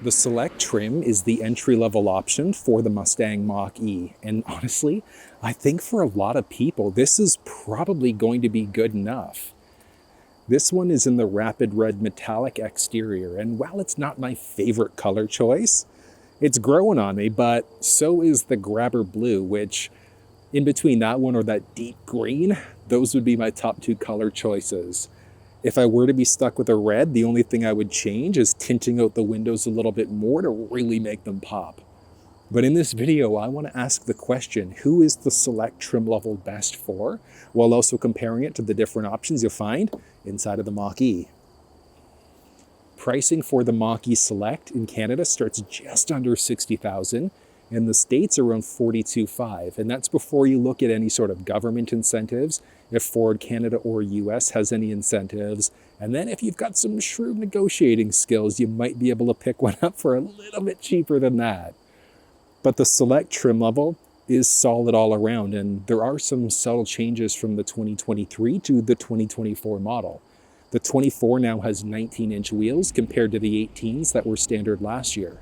The Select trim is the entry-level option for the Mustang Mach E, and honestly, I think for a lot of people, this is probably going to be good enough. This one is in the rapid red metallic exterior, and while it's not my favorite color choice, it's growing on me, but so is the Grabber Blue, which in between that one or that deep green, those would be my top two color choices. If I were to be stuck with a red, the only thing I would change is tinting out the windows a little bit more to really make them pop. But in this video, I want to ask the question, who is the Select trim level best for, while also comparing it to the different options you'll find inside of the Mach E. Pricing for the Mach E Select in Canada starts just under $60,000, in the States around $42,500, and that's before you look at any sort of government incentives, if Ford Canada or US has any incentives, and then if you've got some shrewd negotiating skills, you might be able to pick one up for a little bit cheaper than that. But the Select trim level is solid all around, and there are some subtle changes from the 2023 to the 2024 model. The 24 now has 19-inch wheels compared to the 18s that were standard last year.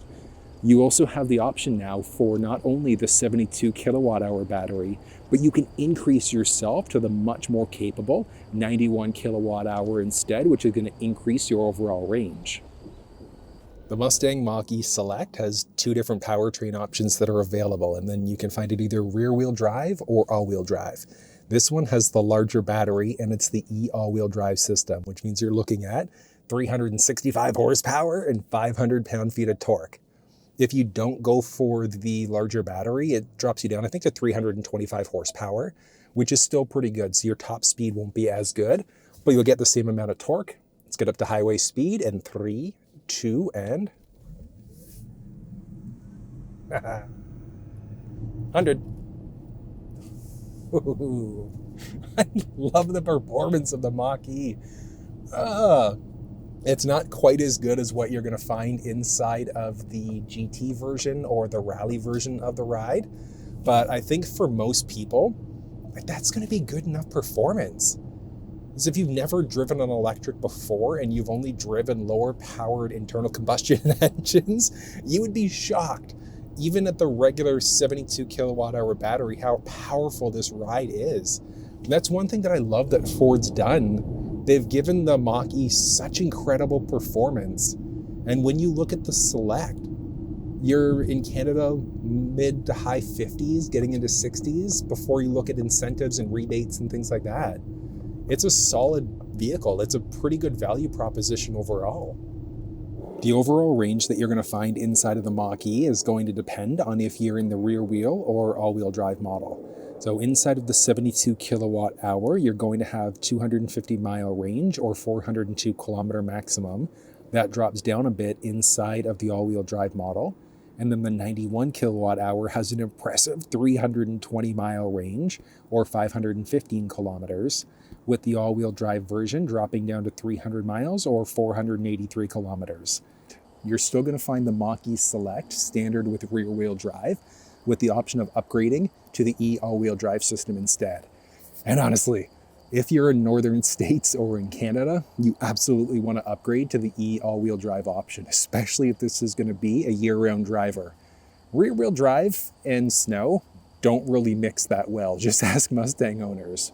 You also have the option now for not only the 72 kilowatt hour battery, but you can increase yourself to the much more capable 91 kilowatt hour instead, which is going to increase your overall range. The Mustang Mach E Select has two different powertrain options that are available, and then you can find it either rear-wheel drive or all-wheel drive. This one has the larger battery, and it's the E all-wheel drive system, which means you're looking at 365 horsepower and 500 pound-feet of torque. If you don't go for the larger battery, it drops you down, I think, to 325 horsepower, which is still pretty good. So your top speed won't be as good, but you'll get the same amount of torque. Let's get up to highway speed in 3, 2, and 100. Ooh. I love the performance of the Mach E. It's not quite as good as what you're going to find inside of the GT version or the rally version of the ride, but I think for most people, that's going to be good enough performance. Because if you've never driven an electric before and you've only driven lower powered internal combustion engines, you would be shocked, even at the regular 72 kilowatt hour battery, how powerful this ride is. And that's one thing that I love that Ford's done. They've given the Mach E such incredible performance. And when you look at the Select, you're in Canada mid to high 50s, getting into 60s before you look at incentives and rebates and things like that. It's a solid vehicle. It's a pretty good value proposition overall. The overall range that you're going to find inside of the Mach E is going to depend on if you're in the rear wheel or all-wheel drive model. So inside of the 72 kilowatt hour, you're going to have 250 mile range or 402 kilometer maximum. That drops down a bit inside of the all-wheel drive model. And then the 91 kilowatt hour has an impressive 320 mile range or 515 kilometers, with the all-wheel drive version dropping down to 300 miles or 483 kilometers. You're still going to find the Mach E Select standard with rear-wheel drive, with the option of upgrading to the E all-wheel drive system instead. And honestly, if you're in northern states or in Canada, you absolutely want to upgrade to the E all-wheel drive option, especially if this is going to be a year-round driver. Rear-wheel drive and snow don't really mix that well. Just ask Mustang owners.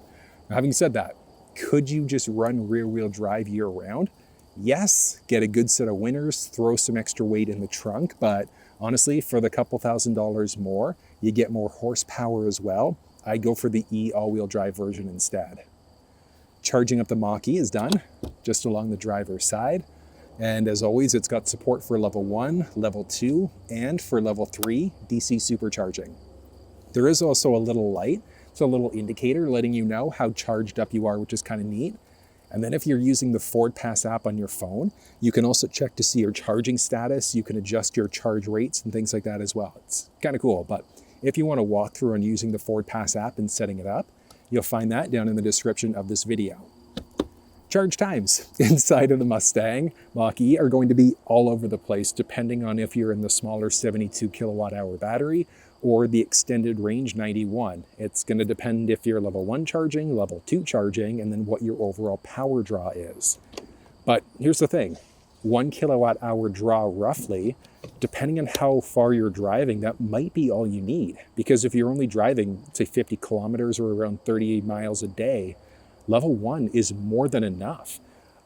Now, having said that, could you just run rear-wheel drive year-round? Yes, get a good set of winters, throw some extra weight in the trunk, but honestly, for the couple $1,000s more, you get more horsepower as well. I'd go for the E all-wheel drive version instead. Charging up the Mach E is done just along the driver's side. And as always, it's got support for level 1, level 2, and for level 3 DC supercharging. There is also a little light. It's a little indicator letting you know how charged up you are, which is kind of neat. And then if you're using the Ford Pass app on your phone, you can also check to see your charging status. You can adjust your charge rates and things like that as well. It's kind of cool. But if you want to walk through on using the Ford Pass app and setting it up, you'll find that down in the description of this video. Charge times inside of the Mustang Mach E are going to be all over the place, depending on if you're in the smaller 72 kilowatt hour battery or the extended range 91. It's going to depend if you're level 1 charging, level 2 charging, and then what your overall power draw is. But here's the thing. 1 kilowatt hour draw roughly, depending on how far you're driving, that might be all you need. Because if you're only driving, say 50 kilometers or around 30 miles a day, level 1 is more than enough.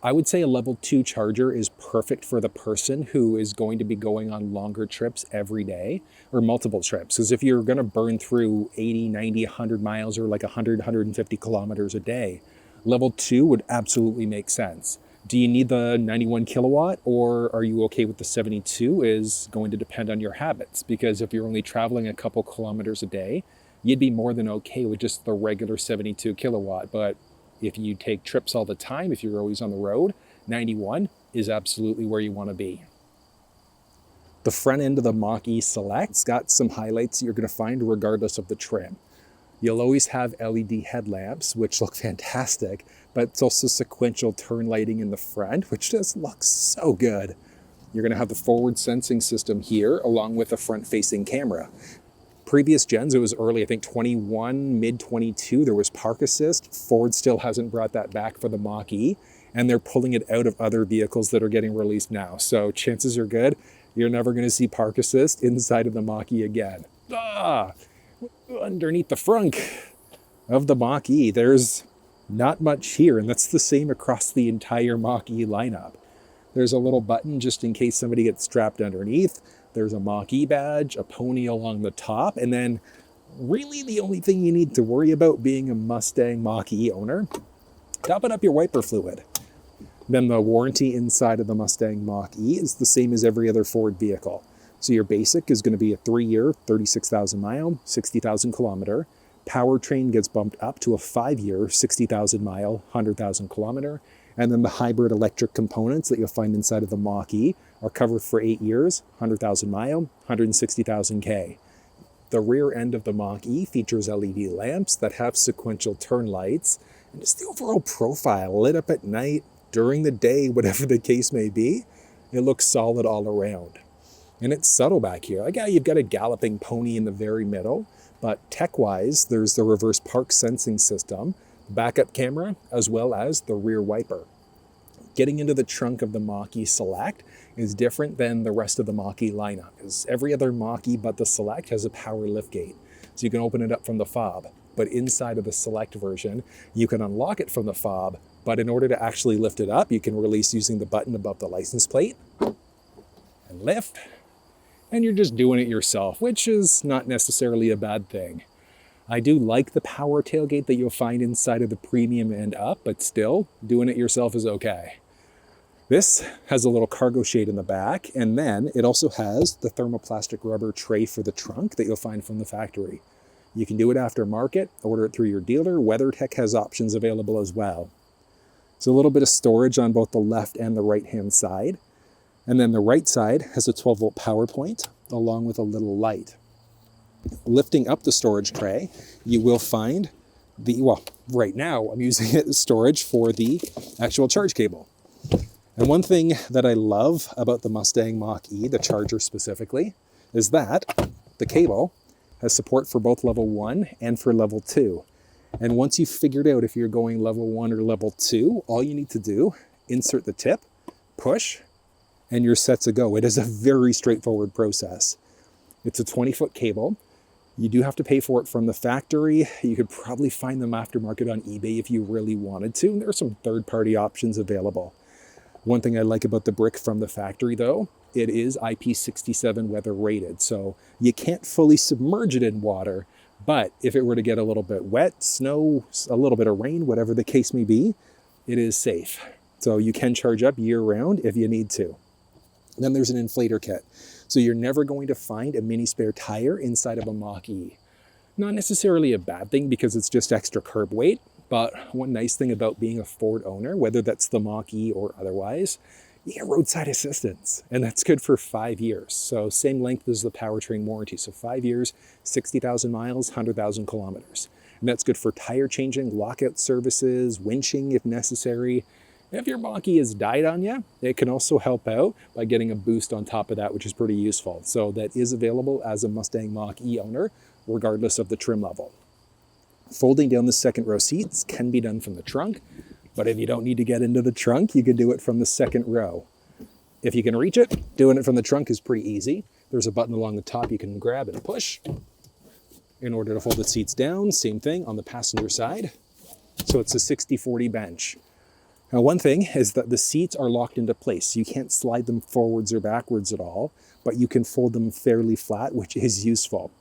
I would say a level 2 charger is perfect for the person who is going to be going on longer trips every day or multiple trips. Because if you're going to burn through 80, 90, 100 miles or like 100, 150 kilometers a day, level 2 would absolutely make sense. Do you need the 91 kilowatt or are you okay with the 72 is going to depend on your habits. Because if you're only traveling a couple kilometers a day, you'd be more than okay with just the regular 72 kilowatt. But if you take trips all the time, if you're always on the road, 91 is absolutely where you want to be. The front end of the Mach E Select's got some highlights you're going to find regardless of the trim. You'll always have LED headlamps, which look fantastic, but it's also sequential turn lighting in the front, which just looks so good. You're going to have the forward sensing system here, along with a front-facing camera. Previous gens, it was early, I think 21, mid-22, there was park assist. Ford still hasn't brought that back for the Mach E, and they're pulling it out of other vehicles that are getting released now. So chances are good, you're never going to see park assist inside of the Mach E again. Underneath the frunk of the Mach E, there's not much here, and that's the same across the entire Mach E lineup. There's a little button just in case somebody gets strapped underneath. There's a Mach E badge, a pony along the top, and then really the only thing you need to worry about being a Mustang Mach E owner, topping up your wiper fluid. Then the warranty inside of the Mustang Mach E is the same as every other Ford vehicle. So your basic is going to be a 3-year, 36,000 mile, 60,000 kilometer. Powertrain gets bumped up to a 5-year, 60,000 mile, 100,000 kilometer. And then the hybrid electric components that you'll find inside of the Mach E are covered for 8 years, 100,000 mile, 160,000 K. The rear end of the Mach E features LED lamps that have sequential turn lights, and just the overall profile lit up at night, during the day, whatever the case may be, it looks solid all around. And it's subtle back here. Like, yeah, you've got a galloping pony in the very middle, but tech-wise, there's the reverse park sensing system, backup camera, as well as the rear wiper. Getting into the trunk of the Mach E Select is different than the rest of the Mach E lineup, because every other Mach E but the Select has a power liftgate, so you can open it up from the fob. But inside of the Select version, you can unlock it from the fob, but in order to actually lift it up, you can release using the button above the license plate and lift, and you're just doing it yourself, which is not necessarily a bad thing. I do like the power tailgate that you'll find inside of the premium and up, but still, doing it yourself is okay. This has a little cargo shade in the back, and then it also has the thermoplastic rubber tray for the trunk that you'll find from the factory. You can do it aftermarket, order it through your dealer. WeatherTech has options available as well. So a little bit of storage on both the left and the right-hand side. And then the right side has a 12-volt power point, along with a little light. Lifting up the storage tray, you will find right now I'm using it as storage for the actual charge cable. And one thing that I love about the Mustang Mach E, the charger specifically, is that the cable has support for both level 1 and for level 2. And once you've figured out if you're going level 1 or level 2, all you need to do, insert the tip, push, and you're set to go. It is a very straightforward process. It's a 20-foot cable. You do have to pay for it from the factory. You could probably find them aftermarket on eBay if you really wanted to. And there are some third-party options available. One thing I like about the brick from the factory, though, it is IP67 weather rated. So you can't fully submerge it in water, but if it were to get a little bit wet, snow, a little bit of rain, whatever the case may be, it is safe. So you can charge up year-round if you need to. Then there's an inflator kit. So you're never going to find a mini spare tire inside of a Mach E. Not necessarily a bad thing because it's just extra curb weight, but one nice thing about being a Ford owner, whether that's the Mach E or otherwise, you get roadside assistance, and that's good for 5 years. So same length as the powertrain warranty. So 5 years, 60,000 miles, 100,000 kilometers. And that's good for tire changing, lockout services, winching if necessary. If your Mach E has died on you, it can also help out by getting a boost on top of that, which is pretty useful. So that is available as a Mustang Mach E owner, regardless of the trim level. Folding down the second row seats can be done from the trunk, but if you don't need to get into the trunk, you can do it from the second row. If you can reach it, doing it from the trunk is pretty easy. There's a button along the top you can grab and push in order to fold the seats down. Same thing on the passenger side. So it's a 60-40 bench. Now, one thing is that the seats are locked into place. You can't slide them forwards or backwards at all, but you can fold them fairly flat, which is useful.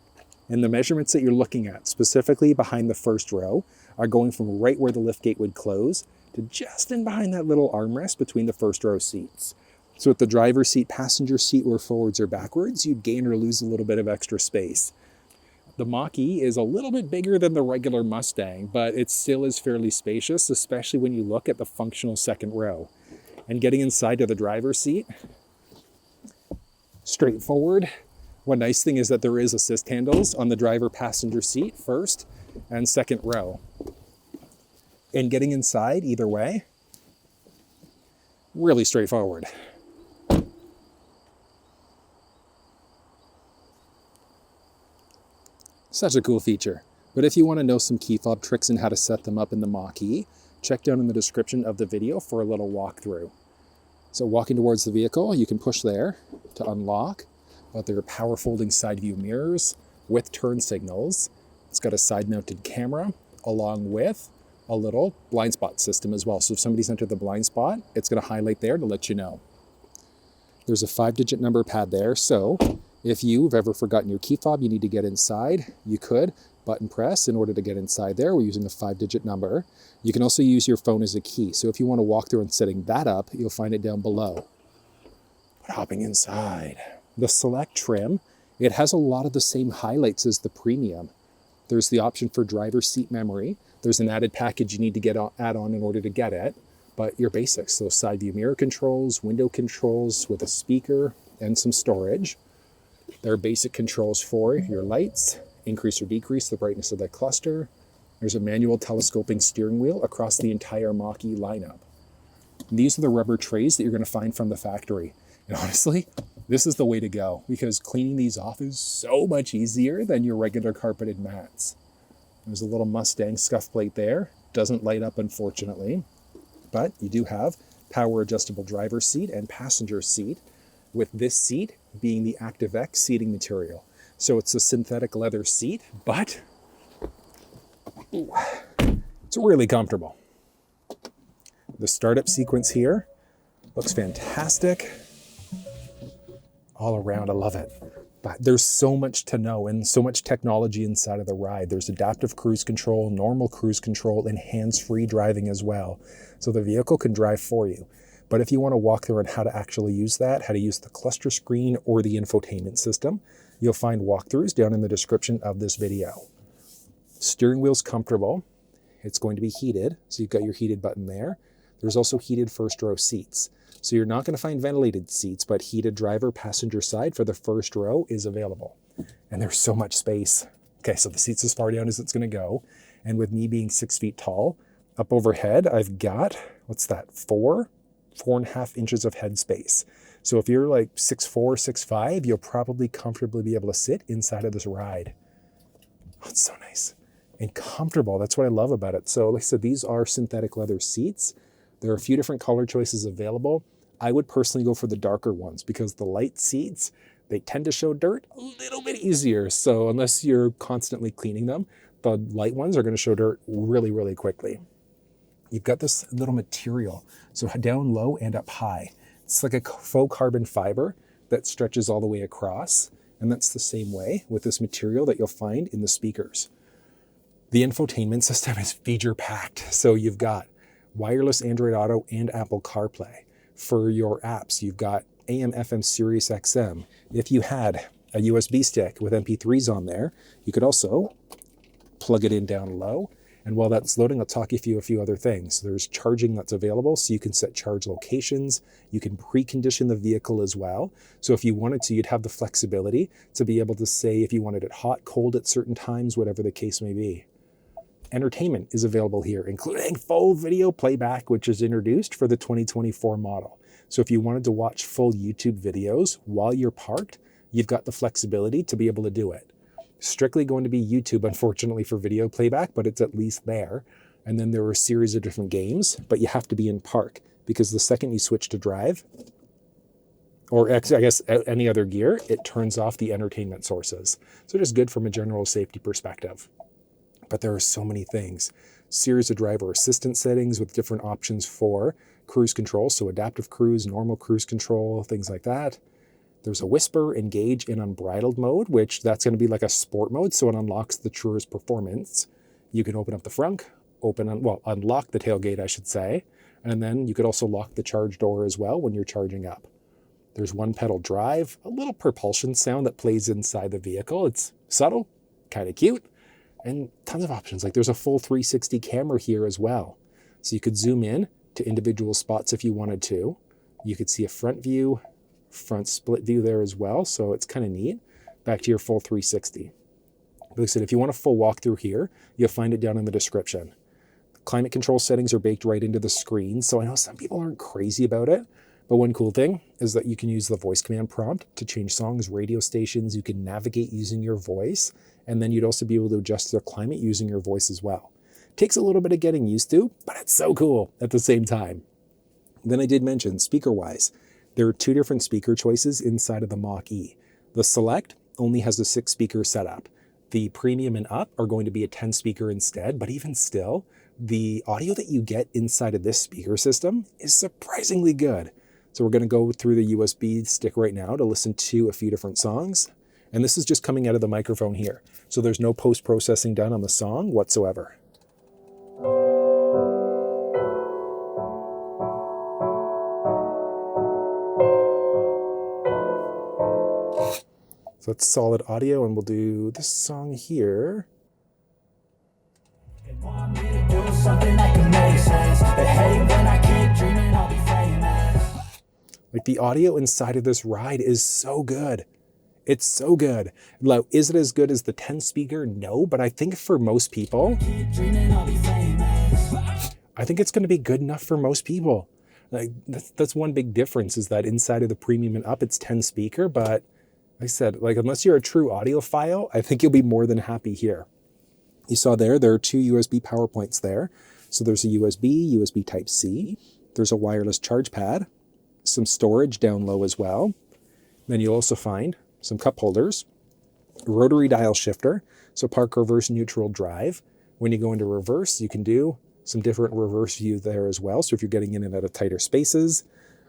And the measurements that you're looking at, specifically behind the first row, are going from right where the liftgate would close to just in behind that little armrest between the first row seats. So with the driver's seat, passenger seat, or forwards or backwards, you'd gain or lose a little bit of extra space. The Mach E is a little bit bigger than the regular Mustang, but it still is fairly spacious, especially when you look at the functional second row. And getting inside to the driver's seat, straightforward. One nice thing is that there is assist handles on the driver passenger seat first and second row. And getting inside either way, really straightforward. Such a cool feature. But if you want to know some key fob tricks and how to set them up in the Mach E, check down in the description of the video for a little walkthrough. So walking towards the vehicle, you can push there to unlock, but there are power folding side view mirrors with turn signals. It's got a side mounted camera along with a little blind spot system as well. So if somebody's entered the blind spot, it's going to highlight there to let you know. There's a 5-digit number pad there, so if you've ever forgotten your key fob, you need to get inside, you could button press in order to get inside there. We're using a 5-digit number. You can also use your phone as a key. So if you want to walk through and setting that up, you'll find it down below. Hopping inside. The Select trim, it has a lot of the same highlights as the Premium. There's the option for driver seat memory. There's an added package you need to add on in order to get it. But your basics, so side view mirror controls, window controls with a speaker and some storage. There are basic controls for your lights, increase or decrease the brightness of the cluster. There's a manual telescoping steering wheel across the entire Mach E lineup. And these are the rubber trays that you're going to find from the factory. And honestly, this is the way to go because cleaning these off is so much easier than your regular carpeted mats. There's a little Mustang scuff plate there. Doesn't light up, unfortunately, but you do have power adjustable driver's seat and passenger seat, with this seat being the ActiveX seating material. So it's a synthetic leather seat, but it's really comfortable. The startup sequence here looks fantastic. All around, I love it. But there's so much to know and so much technology inside of the ride. There's adaptive cruise control, normal cruise control, and hands-free driving as well. So the vehicle can drive for you. But if you want to walk through on how to actually use that, how to use the cluster screen or the infotainment system, you'll find walkthroughs down in the description of this video. Steering wheel's comfortable. It's going to be heated, so you've got your heated button there. There's also heated first row seats. So you're not going to find ventilated seats, but heated driver passenger side for the first row is available. And there's so much space. Okay, so the seat's as far down as it's going to go. And with me being 6 feet tall, up overhead, I've got, 4.5 inches of head space. So if you're like 6'4", 6'5", you'll probably comfortably be able to sit inside of this ride. Oh, it's so nice and comfortable. That's what I love about it. So like I said, these are synthetic leather seats. There are a few different color choices available. I would personally go for the darker ones because the light seats, they tend to show dirt a little bit easier. So unless you're constantly cleaning them, the light ones are going to show dirt really, really quickly. You've got this little material, so down low and up high. It's like a faux carbon fiber that stretches all the way across, and that's the same way with this material that you'll find in the speakers. The infotainment system is feature-packed, so you've got wireless Android Auto and Apple CarPlay. For your apps, you've got AM, FM, Sirius XM. If you had a USB stick with MP3s on there, you could also plug it in down low. And while that's loading, I'll talk you through a few other things. There's charging that's available, so you can set charge locations. You can precondition the vehicle as well. So if you wanted to, you'd have the flexibility to be able to say if you wanted it hot, cold at certain times, whatever the case may be. Entertainment is available here, including full video playback, which is introduced for the 2024 model. So if you wanted to watch full YouTube videos while you're parked, you've got the flexibility to be able to do it. Strictly going to be YouTube, unfortunately, for video playback, but it's at least there. And then there are a series of different games, but you have to be in park because the second you switch to drive, or I guess any other gear, it turns off the entertainment sources. So just good from a general safety perspective. But there are so many things. Series of driver assistance settings with different options for cruise control. So adaptive cruise, normal cruise control, things like that. There's a whisper, engage, and unbridled mode, which that's going to be like a sport mode. So it unlocks the truest performance. You can open up the frunk, unlock the tailgate, I should say. And then you could also lock the charge door as well when you're charging up. There's one pedal drive, a little propulsion sound that plays inside the vehicle. It's subtle, kind of cute, and tons of options. Like there's a full 360 camera here as well. So you could zoom in to individual spots if you wanted to. You could see a front view, front split view there as well. So it's kind of neat. Back to your full 360. Like I said, if you want a full walkthrough here, you'll find it down in the description. Climate control settings are baked right into the screen. So I know some people aren't crazy about it. But one cool thing is that you can use the voice command prompt to change songs, radio stations. You can navigate using your voice. And then you'd also be able to adjust the climate using your voice as well. Takes a little bit of getting used to, but it's so cool at the same time. Then I did mention speaker-wise, there are 2 different speaker choices inside of the Mach E. The Select only has a 6-speaker setup. The Premium and Up are going to be a 10-speaker instead, but even still, the audio that you get inside of this speaker system is surprisingly good. So we're going to go through the USB stick right now to listen to a few different songs. And this is just coming out of the microphone here. So there's no post-processing done on the song whatsoever. So that's solid audio, and we'll do this song here. Like the audio inside of this ride is so good. It's so good. Now, is it as good as the 10 speaker? No, but I think for most people, I think it's going to be good enough for most people. Like that's one big difference is that inside of the Premium and Up, it's 10 speaker, but like I said, like unless you're a true audiophile, I think you'll be more than happy here. You saw there are 2 USB power points there. So there's a USB Type-C. There's a wireless charge pad, some storage down low as well. Then you'll also find some cup holders, a rotary dial shifter, so park, reverse, neutral, drive. When you go into reverse, you can do some different reverse view there as well. So if you're getting in and out of tighter spaces,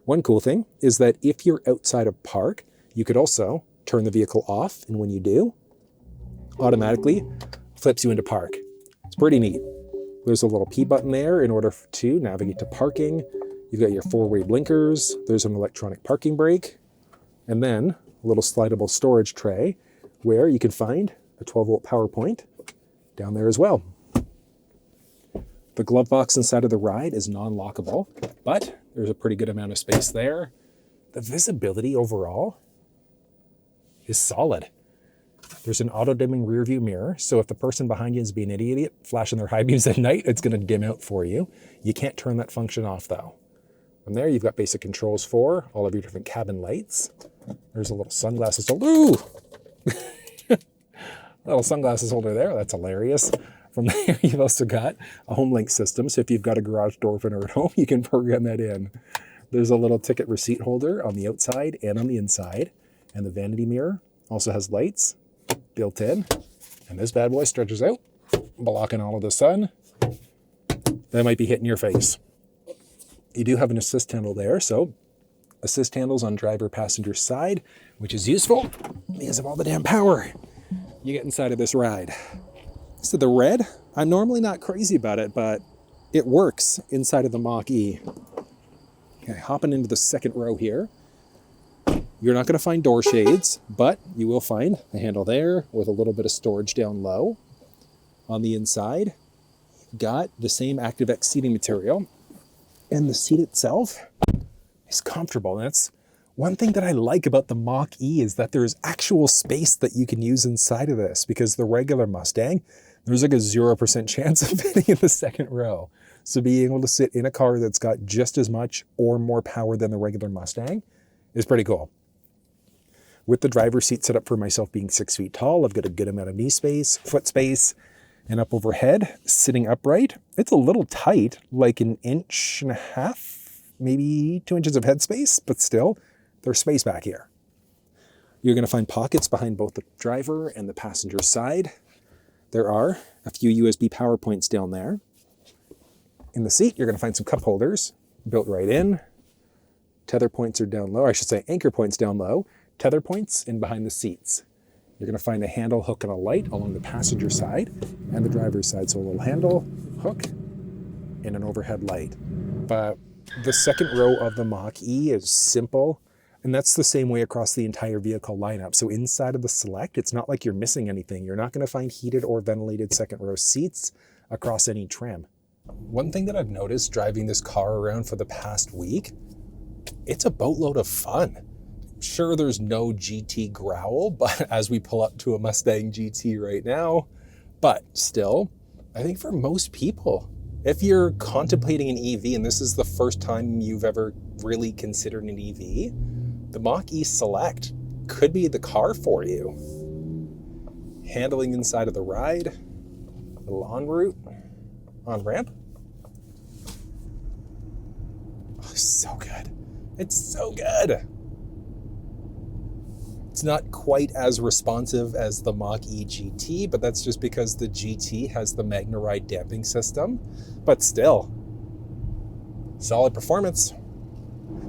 one cool thing is that if you're outside of park, you could also turn the vehicle off. And when you do, automatically flips you into park. It's pretty neat. There's a little P button there in order to navigate to parking. You've got your 4-way blinkers. There's an electronic parking brake. And then a little slidable storage tray where you can find a 12-volt power point down there as well. The glove box inside of the ride is non-lockable, but there's a pretty good amount of space there. The visibility overall is solid. There's an auto-dimming rear view mirror, so if the person behind you is being an idiot, flashing their high beams at night, it's going to dim out for you. You can't turn that function off though. From there, you've got basic controls for all of your different cabin lights. There's a little sunglasses holder. Ooh! Little sunglasses holder there. That's hilarious. From there, you've also got a home link system. So if you've got a garage door opener at home, you can program that in. There's a little ticket receipt holder on the outside and on the inside. And the vanity mirror also has lights built in. And this bad boy stretches out, blocking all of the sun. That might be hitting your face. You do have an assist handle there. So assist handles on driver passenger side, which is useful because of all the damn power you get inside of this ride. So the red, I'm normally not crazy about it, but it works inside of the Mach E. Okay, hopping into the second row here. You're not going to find door shades, but you will find a handle there with a little bit of storage down low. On the inside, got the same ActiveX seating material, and the seat itself is comfortable. And that's one thing that I like about the Mach E is that there's actual space that you can use inside of this, because the regular Mustang, there's like a 0% chance of fitting in the second row. So being able to sit in a car that's got just as much or more power than the regular Mustang is pretty cool. With the driver's seat set up for myself being 6 feet tall, I've got a good amount of knee space, foot space, and up overhead, sitting upright. It's a little tight, like 1.5 inches, maybe 2 inches of head space, but still, there's space back here. You're going to find pockets behind both the driver and the passenger side. There are a few USB power points down there. In the seat, you're going to find some cup holders built right in. Tether points are down low, or I should say anchor points down low. Tether points in behind the seats. You're going to find a handle, hook, and a light along the passenger side and the driver's side. So a little handle, hook, and an overhead light. But the second row of the Mach E is simple, and that's the same way across the entire vehicle lineup. So inside of the Select, it's not like you're missing anything. You're not going to find heated or ventilated second row seats across any trim. One thing that I've noticed driving this car around for the past week, it's a boatload of fun. Sure, there's no GT growl, but as we pull up to a Mustang GT right now, but still, I think for most people, if you're contemplating an EV and this is the first time you've ever really considered an EV, the Mach E Select could be the car for you. Handling inside of the ride, a little en route, on ramp. Oh, so good. It's so good. It's not quite as responsive as the Mach E GT, but that's just because the GT has the MagneRide damping system. But still, solid performance.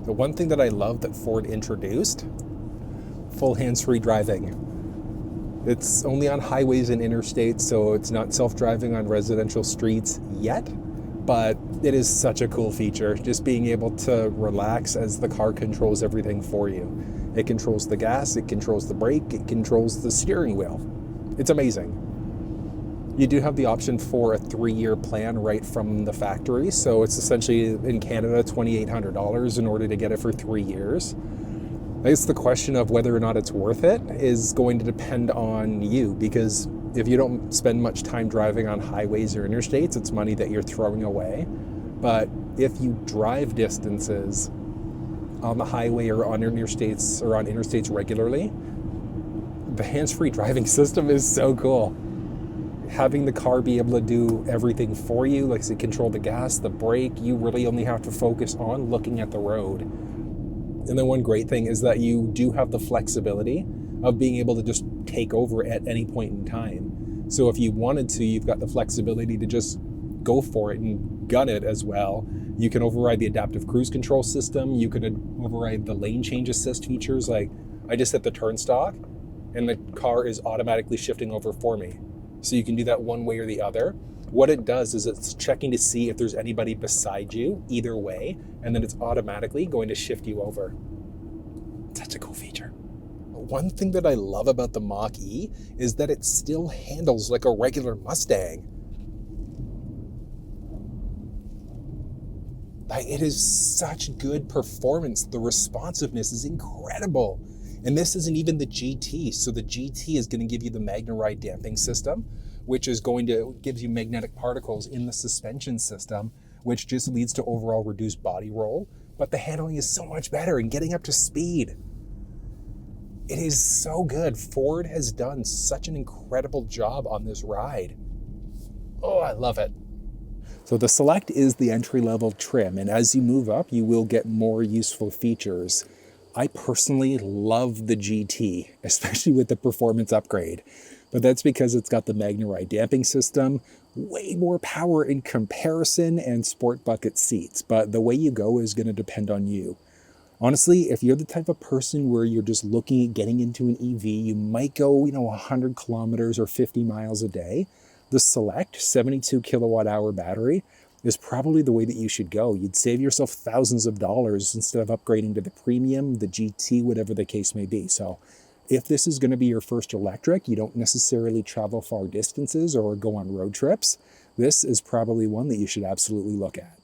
The one thing that I love that Ford introduced, full hands-free driving. It's only on highways and interstates, so it's not self-driving on residential streets yet, but it is such a cool feature, just being able to relax as the car controls everything for you. It controls the gas, it controls the brake, it controls the steering wheel. It's amazing. You do have the option for a 3-year plan right from the factory, so it's essentially in Canada $2,800 in order to get it for 3 years. I guess the question of whether or not it's worth it is going to depend on you, because if you don't spend much time driving on highways or interstates, it's money that you're throwing away. But if you drive distances on the highway or on interstates regularly, the hands-free driving system is so cool. Having the car be able to do everything for you, like say control the gas, the brake, you really only have to focus on looking at the road. And then one great thing is that you do have the flexibility of being able to just take over at any point in time. So if you wanted to, you've got the flexibility to just go for it and gun it as well. You can override the adaptive cruise control system. You could override the lane change assist features. Like I just hit the turn stalk and the car is automatically shifting over for me. So you can do that one way or the other. What it does is it's checking to see if there's anybody beside you either way, and then it's automatically going to shift you over. Such a cool feature. One thing that I love about the Mach E is that it still handles like a regular Mustang. It is such good performance. The responsiveness is incredible. And this isn't even the GT. So the GT is going to give you the MagneRide damping system, which is going to give you magnetic particles in the suspension system, which just leads to overall reduced body roll. But the handling is so much better and getting up to speed. It is so good. Ford has done such an incredible job on this ride. Oh, I love it. So the Select is the entry-level trim, and as you move up, you will get more useful features. I personally love the GT, especially with the performance upgrade. But that's because it's got the MagneRide damping system, way more power in comparison, and sport bucket seats. But the way you go is going to depend on you. Honestly, if you're the type of person where you're just looking at getting into an EV, you might go, 100 kilometers or 50 miles a day. The Select 72 kilowatt hour battery is probably the way that you should go. You'd save yourself thousands of dollars instead of upgrading to the premium, the GT, whatever the case may be. So if this is going to be your first electric, you don't necessarily travel far distances or go on road trips, this is probably one that you should absolutely look at.